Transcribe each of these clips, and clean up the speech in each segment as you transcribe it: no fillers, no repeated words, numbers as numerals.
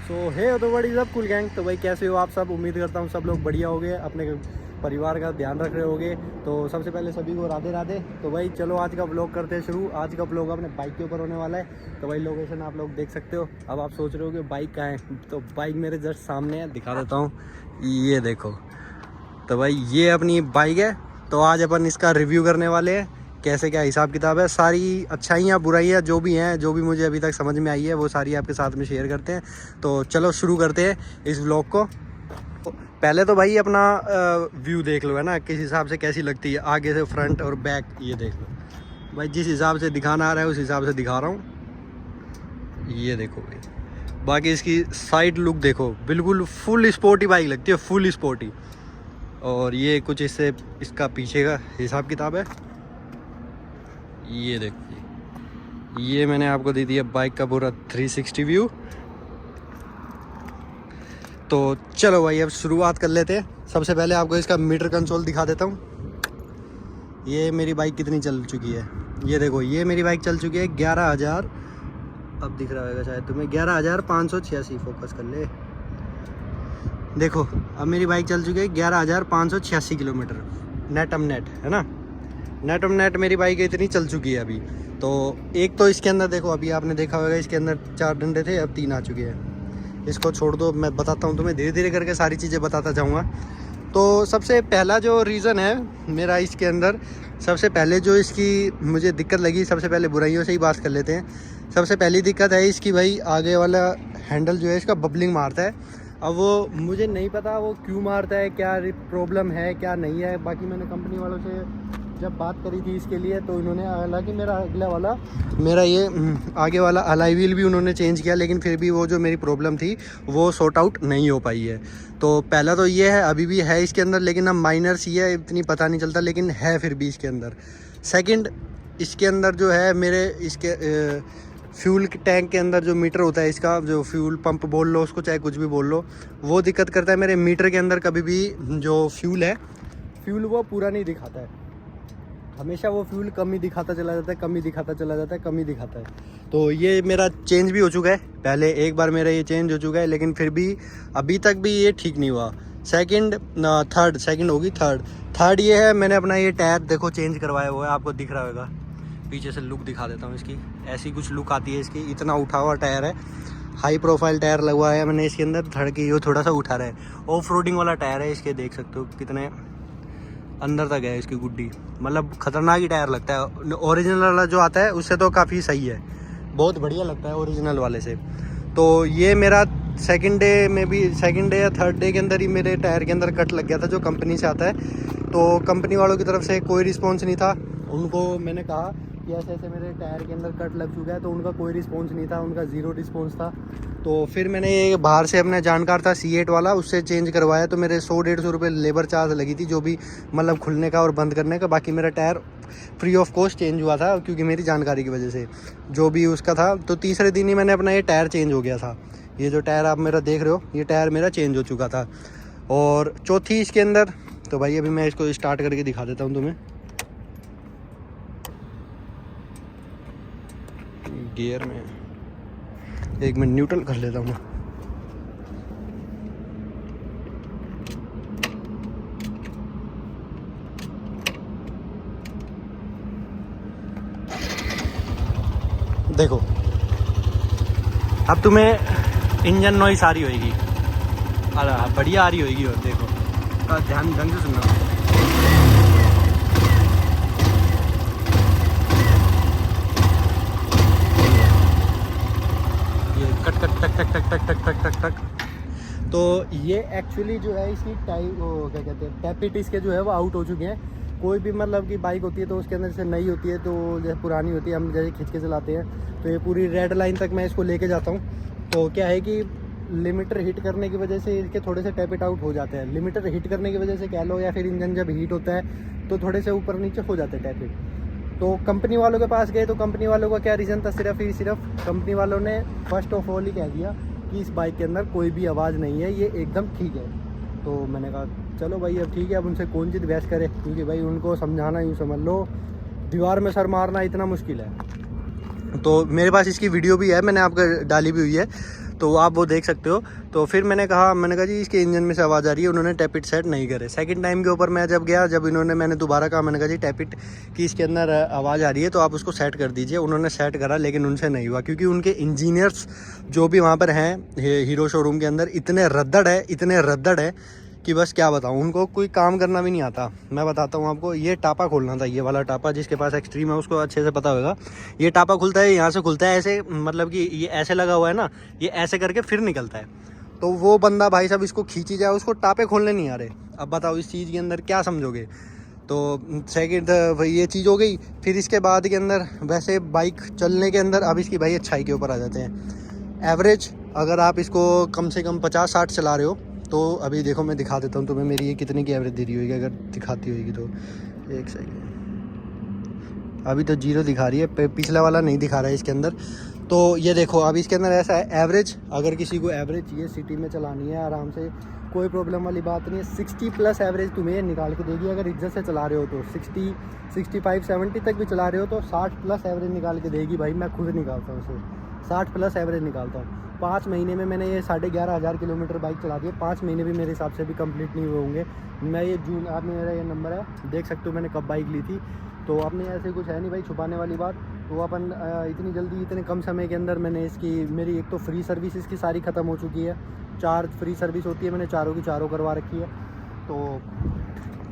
सो हे तो बड़ी सब कुल गैंग। तो भाई कैसे हो आप सब? उम्मीद करता हूँ सब लोग बढ़िया होंगे, अपने परिवार का ध्यान रख रहे होंगे। तो सबसे पहले सभी को राधे राधे। तो भाई चलो आज का ब्लॉग करते हैं शुरू। आज का ब्लॉग अपने बाइक के ऊपर होने वाला है। तो भाई लोकेशन आप लोग देख सकते हो। अब आप सोच रहे हो कि बाइक कहाँ है, तो बाइक मेरे जस्ट सामने है, दिखा देता हूँ। ये देखो। तो भाई ये अपनी बाइक है। तो आज अपन इसका रिव्यू करने वाले हैं, कैसे क्या हिसाब किताब है। सारी अच्छाइयाँ बुराइयाँ जो भी हैं, जो भी मुझे अभी तक समझ में आई है, वो सारी आपके साथ में शेयर करते हैं। तो चलो शुरू करते हैं इस व्लॉग को। पहले तो भाई अपना व्यू देख लो, है ना, किस हिसाब से कैसी लगती है आगे से, फ्रंट और बैक। ये देख लो भाई, जिस हिसाब से दिखाना आ रहा है उस हिसाब से दिखा रहा हूँ। ये देखो भाई, बाकी इसकी साइड लुक देखो, बिल्कुल फुल स्पोर्टी बाइक लगती है, फुल स्पोर्टी। और ये कुछ इससे इसका पीछे का हिसाब किताब है। ये देखो, ये मैंने आपको दे दिया बाइक का पूरा 360 व्यू। तो चलो भाई अब शुरुआत कर लेते हैं। सबसे पहले आपको इसका मीटर कंसोल दिखा देता हूँ। ये मेरी बाइक कितनी चल चुकी है, ये देखो। ये मेरी बाइक चल चुकी है 11,000, अब दिख रहा होगा शायद तुम्हें, 11,586। फोकस कर ले, देखो। अब मेरी बाइक चल चुकी है 11,586 किलोमीटर नेट नेट, है ना। नेट मेरी बाइक इतनी चल चुकी है अभी। तो एक तो इसके अंदर देखो, अभी आपने देखा होगा इसके अंदर 4 डंडे थे, अब 3 आ चुके हैं। इसको छोड़ दो, मैं बताता हूँ तुम्हें, धीरे धीरे करके सारी चीज़ें बताता जाऊँगा। तो सबसे पहला जो रीज़न है मेरा इसके अंदर, सबसे पहले जो इसकी मुझे दिक्कत लगी, सबसे पहले बुराइयों से ही बात कर लेते हैं। सबसे पहली दिक्कत है इसकी भाई, आगे वाला हैंडल जो है इसका बबलिंग मारता है। अब वो मुझे नहीं पता वो क्यों मारता है, क्या प्रॉब्लम है क्या नहीं है। बाकी मैंने कंपनी वालों से जब बात करी थी इसके लिए, तो इन्होंने, हालांकि मेरा अगला वाला, मेरा ये आगे वाला अलाई व्हील भी उन्होंने चेंज किया, लेकिन फिर भी वो जो मेरी प्रॉब्लम थी वो सॉर्ट आउट नहीं हो पाई है। तो पहला तो ये है, अभी भी है इसके अंदर, लेकिन अब माइनर सी है, इतनी पता नहीं चलता, लेकिन है फिर भी इसके अंदर। सेकंड, इसके अंदर जो है मेरे इसके फ्यूल टैंक के अंदर जो मीटर होता है इसका, जो फ्यूल पंप बोल लो उसको, चाहे कुछ भी बोल लो, वो दिक्कत करता है। मेरे मीटर के अंदर कभी भी जो फ्यूल है, फ्यूल वो पूरा नहीं दिखाता है, हमेशा वो फ्यूल कम ही दिखाता चला जाता है, कम ही दिखाता चला जाता है, कम ही दिखाता है। तो ये मेरा चेंज भी हो चुका है, पहले एक बार मेरा ये चेंज हो चुका है, लेकिन फिर भी अभी तक भी ये ठीक नहीं हुआ। थर्ड ये है, मैंने अपना ये टायर देखो चेंज करवाया हुआ है, आपको दिख रहा होगा। पीछे से लुक दिखा देता हूँ इसकी, ऐसी कुछ लुक आती है इसकी। इतना उठा हुआ टायर है, हाई प्रोफाइल टायर लगवाया है मैंने इसके अंदर। थर्ड की ये थोड़ा सा उठा रहा है, ऑफ रोडिंग वाला टायर है इसके, देख सकते हो कितने अंदर तक है इसकी गुड्डी, मतलब खतरनाक ही टायर लगता है। ओरिजिनल वाला जो आता है उससे तो काफ़ी सही है, बहुत बढ़िया लगता है ओरिजिनल वाले से। तो ये मेरा सेकंड डे या थर्ड डे के अंदर ही मेरे टायर के अंदर कट लग गया था, जो कंपनी से आता है। तो कंपनी वालों की तरफ से कोई रिस्पॉन्स नहीं था। उनको मैंने कहा कि ऐसे ऐसे मेरे टायर के अंदर कट लग चुका है, तो उनका कोई रिस्पॉन्स नहीं था, उनका ज़ीरो रिस्पॉन्स था। तो फिर मैंने ये बाहर से अपना जानकार था C8 वाला, उससे चेंज करवाया। तो मेरे 100-150 रुपये लेबर चार्ज लगी थी, जो भी मतलब खुलने का और बंद करने का। बाकी मेरा tyre free of cost change हुआ था, क्योंकि मेरी जानकारी की वजह से जो भी उसका था। तो तीसरे दिन ही मैंने अपना ये टायर चेंज हो गया था। ये जो टायर आप मेरा देख रहे हो, ये टायर मेरा चेंज हो चुका था। और चौथी इसके अंदर, तो भाई अभी मैं इसको स्टार्ट करके दिखा देता हूँ तुम्हें। गियर में एक मिनट न्यूट्रल कर लेता हूँ। देखो अब तुम्हें इंजन नॉइस आ रही होगी, अरे बढ़िया आ रही होगी। और देखो, ध्यान ढंग से सुनना। कट कट टक टक टक टक टक टक टक टक। तो ये एक्चुअली जो है इसकी वो क्या कहते हैं, टैपिट इसके जो है वो आउट हो चुके हैं। कोई भी मतलब कि बाइक होती है तो उसके अंदर जैसे नई होती है, तो जैसे पुरानी होती है, हम जैसे खींच के चलाते हैं, तो ये पूरी रेड लाइन तक मैं इसको लेके जाता हूँ। तो क्या है कि लिमिटर हिट करने की वजह से इसके थोड़े से टैपिट आउट हो जाते हैं। लिमिटर हिट करने की वजह से कह लो, या फिर इंजन जब हीट होता है तो थोड़े से ऊपर नीचे हो जाते हैं टैपिट। तो कंपनी वालों के पास गए, तो कंपनी वालों का क्या रीज़न था, सिर्फ कंपनी वालों ने फर्स्ट ऑफ ऑल ही कह दिया कि इस बाइक के अंदर कोई भी आवाज़ नहीं है, ये एकदम ठीक है। तो मैंने कहा चलो भाई अब ठीक है, अब उनसे कौन चीज़ बहस करे, क्योंकि भाई उनको समझाना, यूँ समझ लो दीवार में सर मारना इतना मुश्किल है। तो मेरे पास इसकी वीडियो भी है, मैंने आपको डाली भी हुई है। तो आप वो देख सकते हो। तो फिर मैंने कहा जी इसके इंजन में से आवाज़ आ रही है, उन्होंने टैप इट सेट नहीं करे। सेकंड टाइम के ऊपर मैं जब गया, जब मैंने दोबारा कहा, मैंने कहा जी टैप इट की इसके अंदर आवाज़ आ रही है तो आप उसको सेट कर दीजिए। उन्होंने सेट करा लेकिन उनसे नहीं हुआ, क्योंकि उनके इंजीनियर्स जो भी वहाँ पर हैं हीरो शोरूम के अंदर इतने रद्दड़ है कि बस क्या बताऊँ, उनको कोई काम करना भी नहीं आता। मैं बताता हूँ आपको, ये टापा खोलना था, ये वाला टापा, जिसके पास एक्सट्रीम है उसको अच्छे से पता होगा। ये टापा खुलता है, यहाँ से खुलता है ऐसे, मतलब कि ये ऐसे लगा हुआ है ना, ये ऐसे करके फिर निकलता है। तो वो बंदा भाई साहब इसको खींची जाए, उसको टापे खोलने नहीं आ रहे। अब बताओ इस चीज़ के अंदर क्या समझोगे। तो सेकंड ये चीज़ हो गई। फिर इसके बाद के अंदर वैसे बाइक चलने के अंदर अब इसकी भाई अच्छाई के ऊपर आ जाते हैं। एवरेज अगर आप इसको कम से कम 50-60 चला रहे हो तो अभी देखो मैं दिखा देता हूँ तुम्हें मेरी ये कितने की एवरेज दे रही होगी, अगर दिखाती होगी तो। एक सेकंड, अभी तो 0 दिखा रही है, पिछला वाला नहीं दिखा रहा है इसके अंदर। तो ये देखो अभी इसके अंदर ऐसा है, एवरेज अगर किसी को एवरेज चाहिए सिटी में चलानी है आराम से, कोई प्रॉब्लम वाली बात नहीं है। 60 प्लस एवरेज तुम्हें निकाल के देगी अगर इज्जत से चला रहे हो तो। 60, 65, 70 तक भी चला रहे हो तो 60 प्लस एवरेज निकाल के देगी भाई। मैं खुद निकालता हूँ उसे, 60 प्लस एवरेज निकालता हूँ। 5 महीने में मैंने ये 11,500 किलोमीटर बाइक चला दी है। 5 महीने भी मेरे हिसाब से भी कंप्लीट नहीं हुए होंगे। मैं ये जून, आप मेरा ये नंबर है, देख सकते हो मैंने कब बाइक ली थी। तो अपने ऐसे कुछ है नहीं भाई छुपाने वाली बात। तो अपन इतनी जल्दी इतने कम समय के अंदर मैंने इसकी, मेरी एक तो फ्री सर्विस इसकी सारी ख़त्म हो चुकी है। 4 फ्री सर्विस होती है, मैंने चारों की चारों करवा रखी है। तो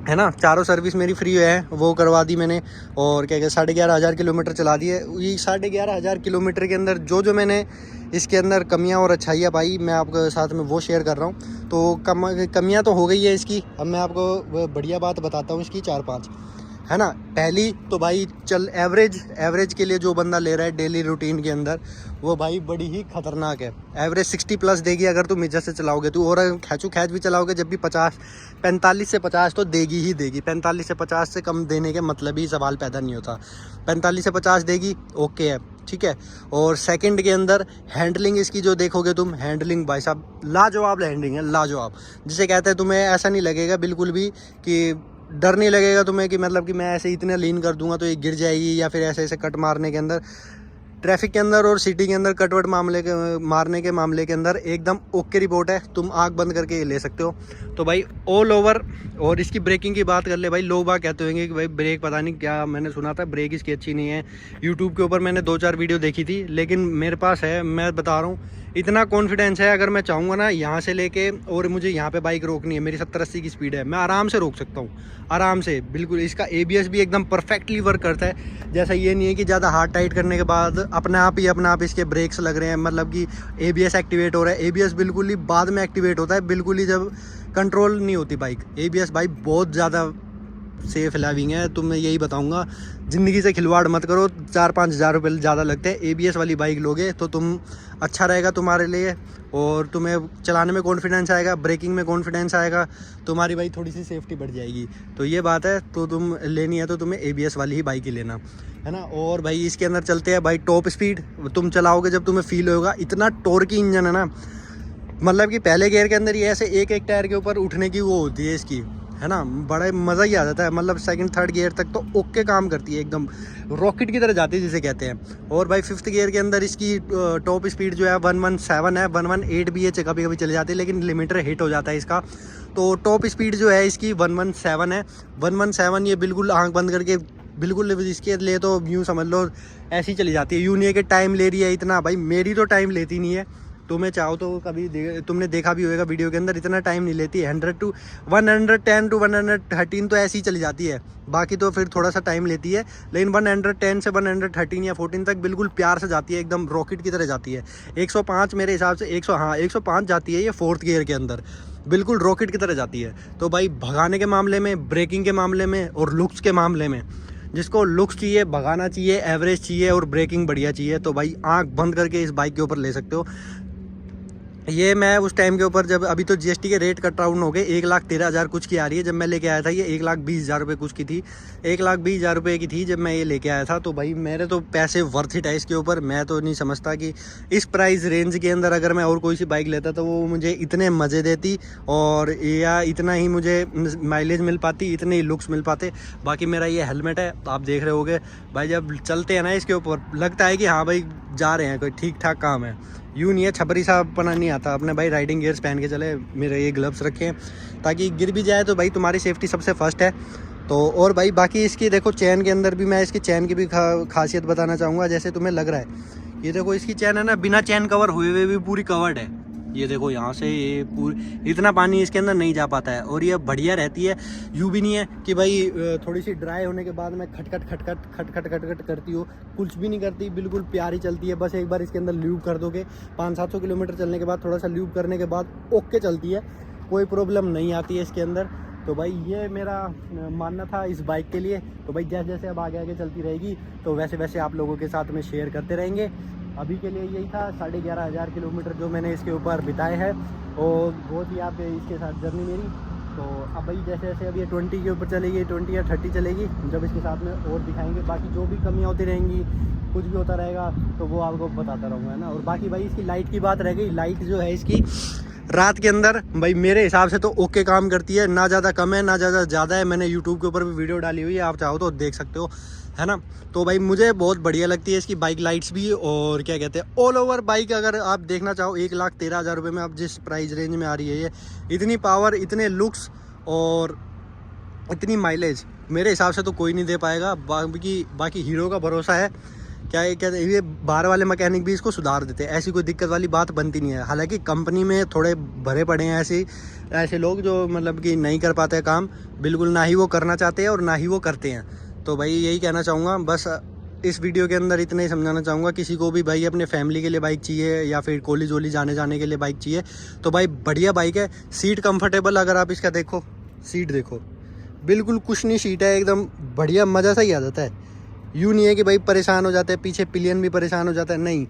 है ना, चारों सर्विस मेरी फ्री है, वो करवा दी मैंने। और क्या कहते 11,500 किलोमीटर चला दिए। ये 11,500 किलोमीटर के अंदर जो मैंने इसके अंदर कमियां और अच्छाइयाँ पाई, मैं आपके साथ में वो शेयर कर रहा हूँ। तो कमियां तो हो गई है इसकी। अब मैं आपको बढ़िया बात बताता हूँ इसकी 4-5, है ना। पहली तो भाई एवरेज के लिए जो बंदा ले रहा है डेली रूटीन के अंदर, वो भाई बड़ी ही खतरनाक है। एवरेज 60 प्लस देगी अगर तुम इज्जत से चलाओगे तो, और खैच भी चलाओगे जब भी 45 से 50 तो देगी ही देगी। 45 से 50 से कम देने के मतलब ही सवाल पैदा नहीं होता। 45 से 50 देगी, ओके है, ठीक है। और सेकंड के अंदर हैंडलिंग इसकी जो देखोगे तुम, हैंडलिंग भाई साहब लाजवाब हैंडलिंग है, लाजवाब। जिसे कहते हैं तुम्हें ऐसा नहीं लगेगा बिल्कुल भी कि डर नहीं लगेगा तुम्हें कि मतलब कि मैं ऐसे इतने लीन कर दूंगा तो ये गिर जाएगी, या फिर ऐसे कट मारने के अंदर, ट्रैफिक के अंदर और सिटी के अंदर कटवट मारने के मामले के अंदर एकदम ओके रिपोर्ट है। तुम आँख बंद करके ये ले सकते हो। तो भाई ऑल ओवर। और इसकी ब्रेकिंग की बात कर ले भाई, लोग बात कहते होंगे कि भाई ब्रेक पता नहीं क्या, मैंने सुना था ब्रेक इसकी अच्छी नहीं है। यूट्यूब के ऊपर मैंने 2-4 वीडियो देखी थी, लेकिन मेरे पास है, मैं बता रहा हूँ, इतना कॉन्फिडेंस है। अगर मैं चाहूँगा ना यहाँ से लेके और मुझे यहाँ पे बाइक रोकनी है, मेरी 70-80 की स्पीड है, मैं आराम से रोक सकता हूँ, आराम से बिल्कुल। इसका ABS भी एकदम परफेक्टली वर्क करता है। जैसा ये नहीं है कि ज़्यादा हार्ड टाइट करने के बाद अपने आप इसके ब्रेक्स लग रहे हैं, मतलब कि ABS एक्टिवेट हो रहा है। ABS बिल्कुल ही बाद में एक्टिवेट होता है, बिल्कुल ही जब कंट्रोल नहीं होती बाइक। ABS भाई बहुत ज़्यादा सेफ लैविंग है। तो मैं यही बताऊंगा, ज़िंदगी से खिलवाड़ मत करो। 4-5 हज़ार रुपये ज़्यादा लगते हैं। ABS वाली बाइक लोगे तो तुम अच्छा रहेगा तुम्हारे लिए, और तुम्हें चलाने में कॉन्फिडेंस आएगा, ब्रेकिंग में कॉन्फिडेंस आएगा, तुम्हारी भाई थोड़ी सी सेफ्टी बढ़ जाएगी। तो ये बात है। तो तुम लेनी है तो तुम्हें ABS वाली ही बाइक ही लेना, है ना। और भाई इसके अंदर चलते हैं भाई टॉप स्पीड। तुम चलाओगे जब तुम्हें फील होगा, इतना टॉर्की इंजन है ना, मतलब कि पहले गियर के अंदर ये ऐसे एक टायर के ऊपर उठने की वो होती है इसकी, है ना, बड़ा मज़ा ही आ जाता है। मतलब 2nd-3rd गियर तक तो ओके काम करती है, एकदम रॉकेट की तरह जाती है जिसे कहते हैं। और भाई 5th गियर के अंदर इसकी टॉप स्पीड जो है 117 है, 118 भी है, कभी कभी चले जाती है, लेकिन लिमिटर हिट हो जाता है इसका। तो टॉप स्पीड जो है इसकी 117 है। 117 ये बिल्कुल आँख बंद करके, बिल्कुल इसके लिए तो यूँ समझ लो ऐसी चली जाती है। यूँ नहीं है कि टाइम ले रही है इतना, भाई मेरी तो टाइम लेती नहीं है। तुम्हें चाहो तो कभी तुमने देखा भी होगा वीडियो के अंदर, इतना टाइम नहीं लेती। 110 to 113 तो ऐसी ही चली जाती है, बाकी तो फिर थोड़ा सा टाइम लेती है। लेकिन 110 से 113 या 14 तक बिल्कुल प्यार से जाती है, एकदम रॉकेट की तरह जाती है। 105 मेरे हिसाब से 105 जाती है ये 4th गियर के अंदर, बिल्कुल रॉकेट की तरह जाती है। तो भाई भगाने के मामले में, ब्रेकिंग के मामले में और लुक्स के मामले में, जिसको लुक्स चाहिए, भगाना चाहिए, एवरेज चाहिए और ब्रेकिंग बढ़िया चाहिए, तो भाई आंख बंद करके इस बाइक के ऊपर ले सकते हो। ये मैं उस टाइम के ऊपर, जब अभी तो GST के रेट कट डाउन हो गए, 1,13,000 कुछ की आ रही है। जब मैं लेके आया था ये 1,20,000 रुपये कुछ की थी, 1,20,000 रुपये की थी जब मैं ये लेके आया था। तो भाई मेरे तो पैसे वर्थ इट है इसके ऊपर। मैं तो नहीं समझता कि इस प्राइस रेंज के अंदर अगर मैं और कोई सी बाइक लेता तो वो मुझे इतने मज़े देती और या इतना ही मुझे माइलेज मिल पाती, इतने ही लुक्स मिल पाते। बाकी मेरा ये हेलमेट है, आप देख रहे होगे भाई, जब चलते हैं ना इसके ऊपर लगता है कि हाँ भाई जा रहे हैं, कोई ठीक ठाक काम है। यूँ नहीं है छपरी सा अपना नहीं आता अपने भाई, राइडिंग गियर्स पहन के चले। मेरे ये ग्लव्स रखे हैं ताकि गिर भी जाए तो भाई तुम्हारी सेफ्टी सबसे फर्स्ट है। तो और भाई बाकी इसकी देखो चैन के अंदर भी मैं इसकी चैन की भी खासियत बताना चाहूँगा। जैसे तुम्हें लग रहा है, ये देखो इसकी चैन है ना, बिना चैन कवर हुए हुए भी पूरी कवर्ड है। ये देखो यहाँ से ये पूरी, इतना पानी इसके अंदर नहीं जा पाता है और ये बढ़िया रहती है। यूँ भी नहीं है कि भाई थोड़ी सी ड्राई होने के बाद में खटखट करती हो, कुछ भी नहीं करती, बिल्कुल प्यारी चलती है। बस एक बार इसके अंदर ल्यूब कर दोगे, 500-700 किलोमीटर चलने के बाद थोड़ा सा ल्यूब करने के बाद ओके चलती है, कोई प्रॉब्लम नहीं आती है इसके अंदर। तो भाई ये मेरा मानना था इस बाइक के लिए। तो भाई जैसे जैसे अब आगे आगे चलती रहेगी तो वैसे वैसे आप लोगों के साथ में शेयर करते रहेंगे। अभी के लिए यही था 11,500 किलोमीटर जो मैंने इसके ऊपर बिताए हैं और बहुत ही आप इसके साथ जर्नी मेरी। तो अब भाई जैसे जैसे अब ये 20 के ऊपर चलेगी, 20 या 30 चलेगी, जब इसके साथ में और दिखाएंगे। बाकी जो भी कमियाँ होती रहेंगी, कुछ भी होता रहेगा तो वो आपको बताता रहूँगा, है ना। और बाकी भाई इसकी लाइट की बात रह गई। लाइट जो है इसकी रात के अंदर भाई मेरे हिसाब से तो ओके काम करती है, ना ज़्यादा कम है ना ज़्यादा है। मैंने यूट्यूब के ऊपर भी वीडियो डाली हुई है, आप चाहो तो देख सकते हो, है ना। तो भाई मुझे बहुत बढ़िया लगती है इसकी बाइक लाइट्स भी। और क्या कहते हैं, ऑल ओवर बाइक अगर आप देखना चाहो 1,13,000 रुपये में आप जिस प्राइस रेंज में आ रही है ये, इतनी पावर, इतने लुक्स और इतनी माइलेज मेरे हिसाब से तो कोई नहीं दे पाएगा। बाकी हीरो का भरोसा है। क्या ये कहते हैं, ये बाहर वाले मैकेनिक भी इसको सुधार देते हैं, ऐसी कोई दिक्कत वाली बात बनती नहीं है। हालांकि कंपनी में थोड़े भरे पड़े हैं ऐसे लोग जो मतलब कि नहीं कर पाते हैं काम, बिल्कुल ना ही वो करना चाहते हैं और ना ही वो करते हैं। तो भाई यही कहना चाहूँगा, बस इस वीडियो के अंदर इतना ही समझाना चाहूँगा। किसी को भी भाई अपने फैमिली के लिए बाइक चाहिए या फिर कॉलेज वॉलेज जाने के लिए बाइक चाहिए तो भाई बढ़िया बाइक है। सीट कंफर्टेबल, अगर आप इसका देखो, सीट देखो, बिल्कुल कुशनी सीट है, एकदम बढ़िया, मज़ा सा ही आ जाता है। यूँ नहीं है कि भाई परेशान हो जाते हैं, पीछे पिलियन भी परेशान हो जाता है, नहीं।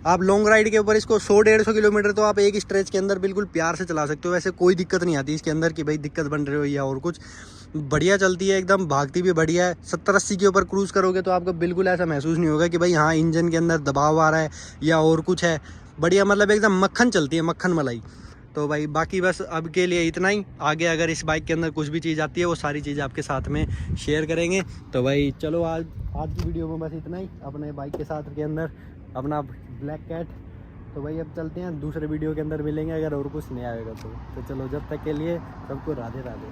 आप लॉन्ग राइड के ऊपर इसको 100-150 किलोमीटर तो आप एक स्ट्रेच के अंदर बिल्कुल प्यार से चला सकते हो। वैसे कोई दिक्कत नहीं आती इसके अंदर कि भाई दिक्कत बन रही हो या और कुछ। बढ़िया चलती है एकदम, भागती भी बढ़िया है। 70-80 के ऊपर क्रूज़ करोगे तो आपको बिल्कुल ऐसा महसूस नहीं होगा कि भाई हाँ इंजन के अंदर दबाव आ रहा है या और कुछ है। बढ़िया, मतलब एकदम मक्खन चलती है, मक्खन मलाई। तो भाई बाकी बस अब के लिए इतना ही। आगे अगर इस बाइक के अंदर कुछ भी चीज़ आती है वो सारी चीज़ आपके साथ में शेयर करेंगे। तो भाई चलो आज की वीडियो में बस इतना ही, अपने बाइक के साथ के अंदर अपना ब्लैक कैट। तो भाई अब चलते हैं, दूसरे वीडियो के अंदर मिलेंगे अगर और कुछ नहीं आएगा तो चलो, जब तक के लिए सबको राधे राधे।